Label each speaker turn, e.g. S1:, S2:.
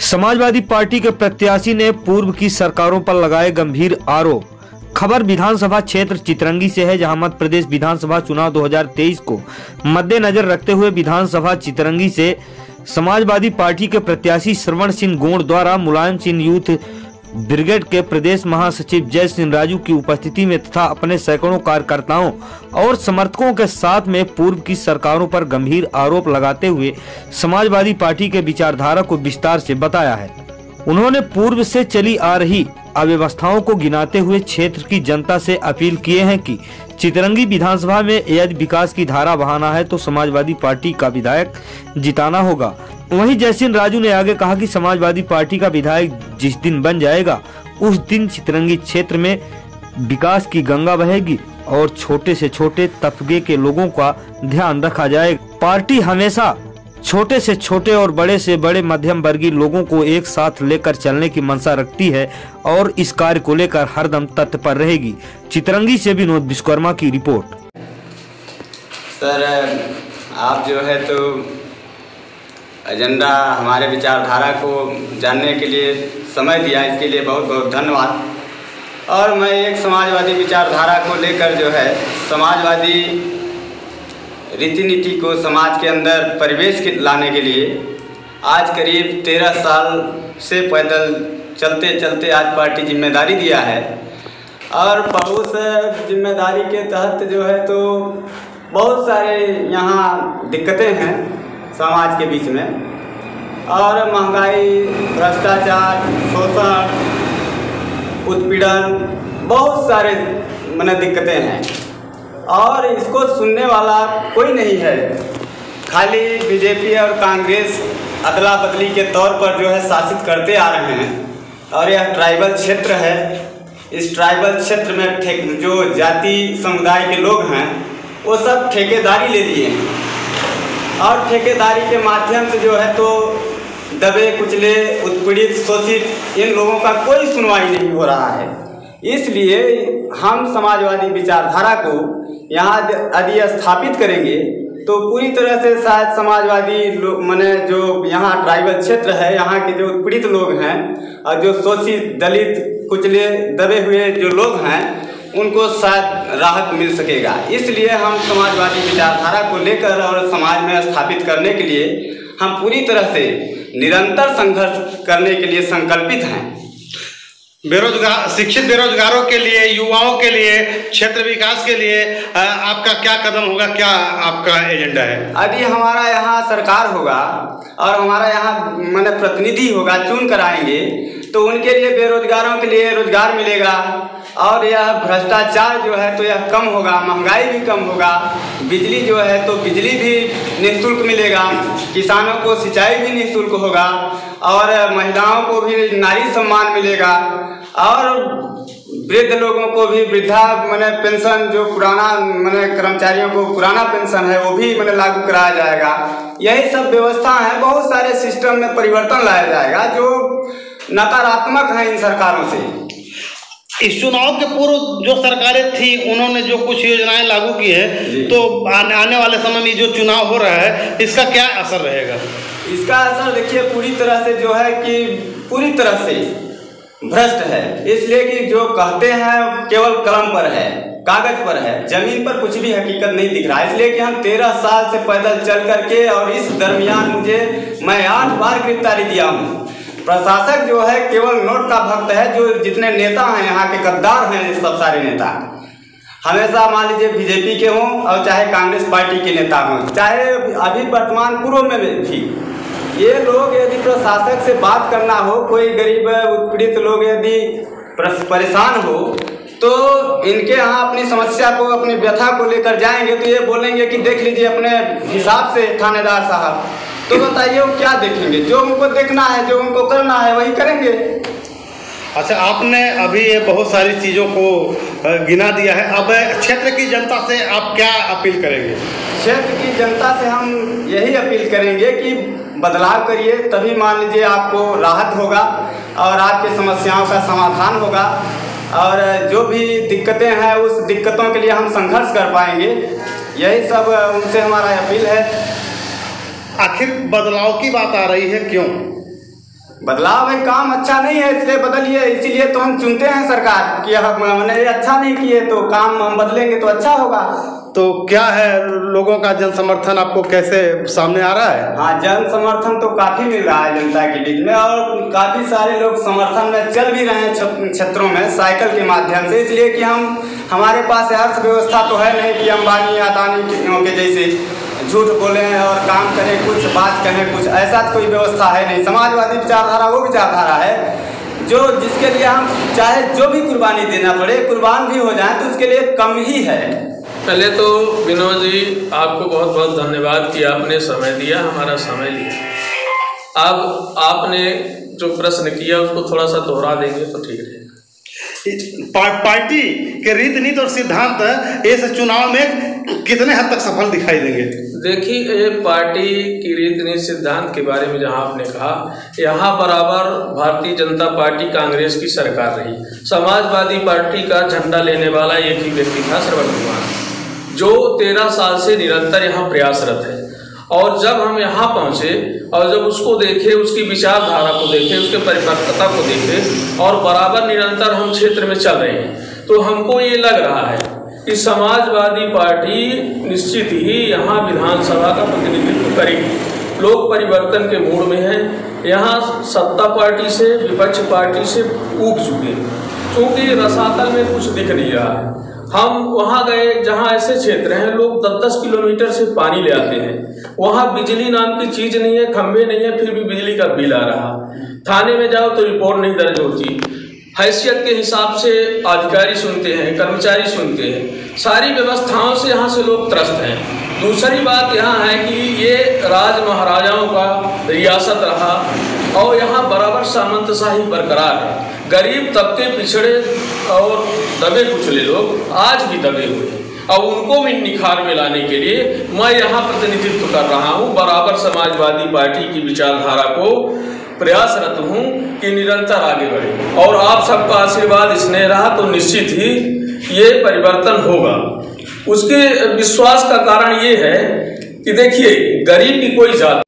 S1: Samajwadi party के प्रत्याशी ने पूर्व की सरकारों पर लगाए गंभीर आरोप। खबर विधानसभा क्षेत्र चितरंगी से है, जहां मध्य प्रदेश विधानसभा चुनाव 2023 को मद्देनजर रखते हुए विधानसभा चितरंगी से समाजवादी पार्टी के प्रत्याशी श्रवण सिंह गोंड द्वारा मुलायम सिंह यूथ ब्रिगेड के प्रदेश महासचिव जय सिंह राजू की उपस्थिति में तथा अपने सैकड़ों कार्यकर्ताओं और समर्थकों के साथ में पूर्व की सरकारों पर गंभीर आरोप लगाते हुए समाजवादी पार्टी के विचारधारा को विस्तार से बताया है। उन्होंने पूर्व से चली आ रही अव्यवस्थाओं को गिनाते हुए क्षेत्र की जनता से अपील किए हैं कि चितरंगी विधानसभा में यदि विकास की धारा बहाना है तो समाजवादी पार्टी का विधायक जिताना होगा। वहीं जयसिंह राजू ने आगे कहा कि समाजवादी पार्टी का विधायक जिस दिन बन जाएगा उस दिन चितरंगी क्षेत्र में विकास की गंगा बहेगी और छोटे से छोटे तबके के लोगों का ध्यान रखा जाएगा। पार्टी हमेशा छोटे से छोटे और बड़े से बड़े मध्यम वर्गीय लोगों को एक साथ लेकर चलने की मंशा रखती है और इस कार्य को लेकर हरदम तत्पर रहेगी। चितरंगी से विनोद विश्वकर्मा की रिपोर्ट।
S2: सर, आप जो है तो एजेंडा हमारे विचारधारा को जानने के लिए समय दिया, इसके लिए बहुत बहुत धन्यवाद। और मैं एक समाजवादी विचारधारा को लेकर जो है समाजवादी रीति नीति को समाज के अंदर परिवेश लाने के लिए आज करीब 13 साल से पैदल चलते चलते आज पार्टी जिम्मेदारी दिया है। और बहुत जिम्मेदारी के तहत जो है तो बहुत सारे यहाँ दिक्कतें हैं समाज के बीच में, और महंगाई, भ्रष्टाचार, शोषण, उत्पीड़न, बहुत सारे दिक्कतें हैं और इसको सुनने वाला कोई नहीं है। खाली बीजेपी और कांग्रेस अदला बदली के तौर पर जो है शासित करते आ रहे हैं। और यह ट्राइबल क्षेत्र है। इस ट्राइबल क्षेत्र में जो जाति समुदाय के लोग हैं वो सब ठेकेदारी ले लिए हैं और ठेकेदारी के माध्यम से जो है तो दबे कुचले, उत्पीड़ित, शोषित इन लोगों का कोई सुनवाई नहीं हो रहा है। इसलिए हम समाजवादी विचारधारा को यहाँ यदि स्थापित करेंगे तो पूरी तरह से शायद समाजवादी लोग जो यहाँ ट्राइबल क्षेत्र है, यहाँ के जो उत्पीड़ित लोग हैं और जो शोषित, दलित, कुचले, दबे हुए जो लोग हैं उनको शायद राहत मिल सकेगा। इसलिए हम समाजवादी विचारधारा को लेकर और समाज में स्थापित करने के लिए हम पूरी तरह से निरंतर संघर्ष करने के लिए संकल्पित हैं।
S3: शिक्षित बेरोजगारों के लिए, युवाओं के लिए, क्षेत्र विकास के लिए आपका क्या कदम होगा, क्या आपका एजेंडा है?
S2: यदि हमारा यहाँ सरकार होगा और हमारा यहाँ प्रतिनिधि होगा, चुन कर आएंगे तो उनके लिए बेरोजगारों के लिए रोजगार मिलेगा और यह भ्रष्टाचार जो है तो यह कम होगा, महंगाई भी कम होगा, बिजली जो है तो बिजली भी निःशुल्क मिलेगा, किसानों को सिंचाई भी निःशुल्क होगा और महिलाओं को भी नारी सम्मान मिलेगा और वृद्ध लोगों को भी वृद्धा पेंशन, जो पुराना कर्मचारियों को पुराना पेंशन है वो भी लागू कराया जाएगा। यही सब व्यवस्था है। बहुत सारे सिस्टम में परिवर्तन लाया जाएगा जो नकारात्मक है इन सरकारों से।
S3: इस चुनाव के पूर्व जो सरकारें थी उन्होंने जो कुछ योजनाएं लागू की है, तो आने वाले समय में जो चुनाव हो रहा है इसका क्या असर रहेगा?
S2: इसका असर देखिए पूरी तरह से जो है कि पूरी तरह से भ्रष्ट है। इसलिए कि जो कहते हैं केवल कलम पर है, कागज पर है, जमीन पर कुछ भी हकीकत नहीं दिख रहा है। इसलिए कि हम 13 साल से पैदल चल करके और इस दरमियान मैं 8 बार गिरफ्तारी दिया हूँ। प्रशासक जो है केवल नोट का भक्त है। जो जितने नेता हैं यहाँ के गद्दार हैं, सब सारे नेता हमेशा मान लीजिए बीजेपी के हों और चाहे कांग्रेस पार्टी के नेता हों, चाहे अभी वर्तमान पूर्व में भी ये लोग यदि प्रशासक से बात करना हो, कोई गरीब उत्पीड़ित लोग यदि परेशान हो तो इनके यहाँ अपनी समस्या को, अपनी व्यथा को लेकर जाएंगे तो ये बोलेंगे कि देख लीजिए अपने हिसाब से थानेदार साहब। तो बताइए वो क्या देखेंगे? जो उनको देखना है, जो उनको करना है वही करेंगे।
S3: अच्छा, आपने अभी ये बहुत सारी चीज़ों को गिना दिया है। अब क्षेत्र की जनता से आप क्या अपील करेंगे?
S2: क्षेत्र की जनता से हम यही अपील करेंगे कि बदलाव करिए, तभी मान लीजिए आपको राहत होगा और आपकी समस्याओं का समाधान होगा और जो भी दिक्कतें हैं उस दिक्कतों के लिए हम संघर्ष कर पाएंगे। यही सब उनसे हमारा अपील है।
S3: आखिर बदलाव की बात आ रही है क्यों?
S2: बदलाव है, काम अच्छा नहीं है इसलिए बदलिए, इसीलिए तो हम चुनते हैं सरकार कि हमने ये अच्छा नहीं किए तो काम हम बदलेंगे तो अच्छा होगा।
S3: तो क्या है, लोगों का जन समर्थन आपको कैसे सामने आ रहा है?
S2: हाँ, जन समर्थन तो काफ़ी मिल रहा है जनता के बीच में, और काफ़ी सारे लोग समर्थन में चल भी रहे हैं क्षेत्रों में साइकिल के माध्यम से, इसलिए कि हमारे पास अर्थव्यवस्था तो है नहीं कि अंबानी अदानी के जैसे झूठ बोलें और काम करें, कुछ बात कहें, कुछ ऐसा कोई व्यवस्था है नहीं। समाजवादी विचारधारा वो विचारधारा है जो जिसके लिए हम चाहे जो भी कुर्बानी देना पड़े, कुर्बान भी हो जाए तो उसके लिए कम ही है।
S4: पहले तो विनोद जी आपको बहुत बहुत धन्यवाद कि आपने समय दिया, हमारा समय लिया। अब आपने जो प्रश्न किया उसको थोड़ा सा दोहरा देंगे तो ठीक रहेगा।
S3: पार्टी के रीति नीति और सिद्धांत इस चुनाव में कितने हद तक सफल दिखाई देंगे?
S4: देखिए, पार्टी की रीति नीति सिद्धांत के बारे में जहां आपने कहा, यहाँ बराबर भारतीय जनता पार्टी कांग्रेस की सरकार रही। समाजवादी पार्टी का झंडा लेने वाला एक ही व्यक्ति था, श्रवण कुमार, जो 13 साल से निरंतर यहाँ प्रयासरत है। और जब हम यहाँ पहुँचे और जब उसको देखे, उसकी विचारधारा को देखे, उसके परिपक्वता को देखे और बराबर निरंतर हम क्षेत्र में चल रहे हैं, तो हमको ये लग रहा है कि समाजवादी पार्टी निश्चित ही यहाँ विधानसभा का प्रतिनिधित्व करेगी। लोग परिवर्तन के मूड में हैं, यहाँ सत्ता पार्टी से विपक्ष पार्टी से ऊब चुके हैं, क्योंकि रसातल में कुछ दिख नहीं रहा है। हम वहाँ गए जहाँ ऐसे क्षेत्र हैं लोग 10-10 किलोमीटर से पानी ले आते हैं, वहाँ बिजली नाम की चीज नहीं है, खंभे नहीं है, फिर भी बिजली का बिल आ रहा। थाने में जाओ तो रिपोर्ट नहीं दर्ज होती, हैसियत के हिसाब से अधिकारी सुनते हैं, कर्मचारी सुनते हैं, सारी व्यवस्थाओं से यहाँ से लोग त्रस्त हैं। दूसरी बात यहाँ है कि ये राज महाराजाओं का रियासत रहा और यहाँ बराबर सामंतशाही बरकरार है। गरीब तबके, पिछड़े और दबे कुचले लोग आज भी दबे हुए हैं, और उनको भी निखार में लाने के लिए मैं यहाँ प्रतिनिधित्व कर रहा हूँ। बराबर समाजवादी पार्टी की विचारधारा को प्रयासरत हूँ कि निरंतर आगे बढ़े, और आप सबका आशीर्वाद स्नेह रहा तो निश्चित ही ये परिवर्तन होगा। उसके विश्वास का कारण ये है कि देखिए, गरीब की कोई जात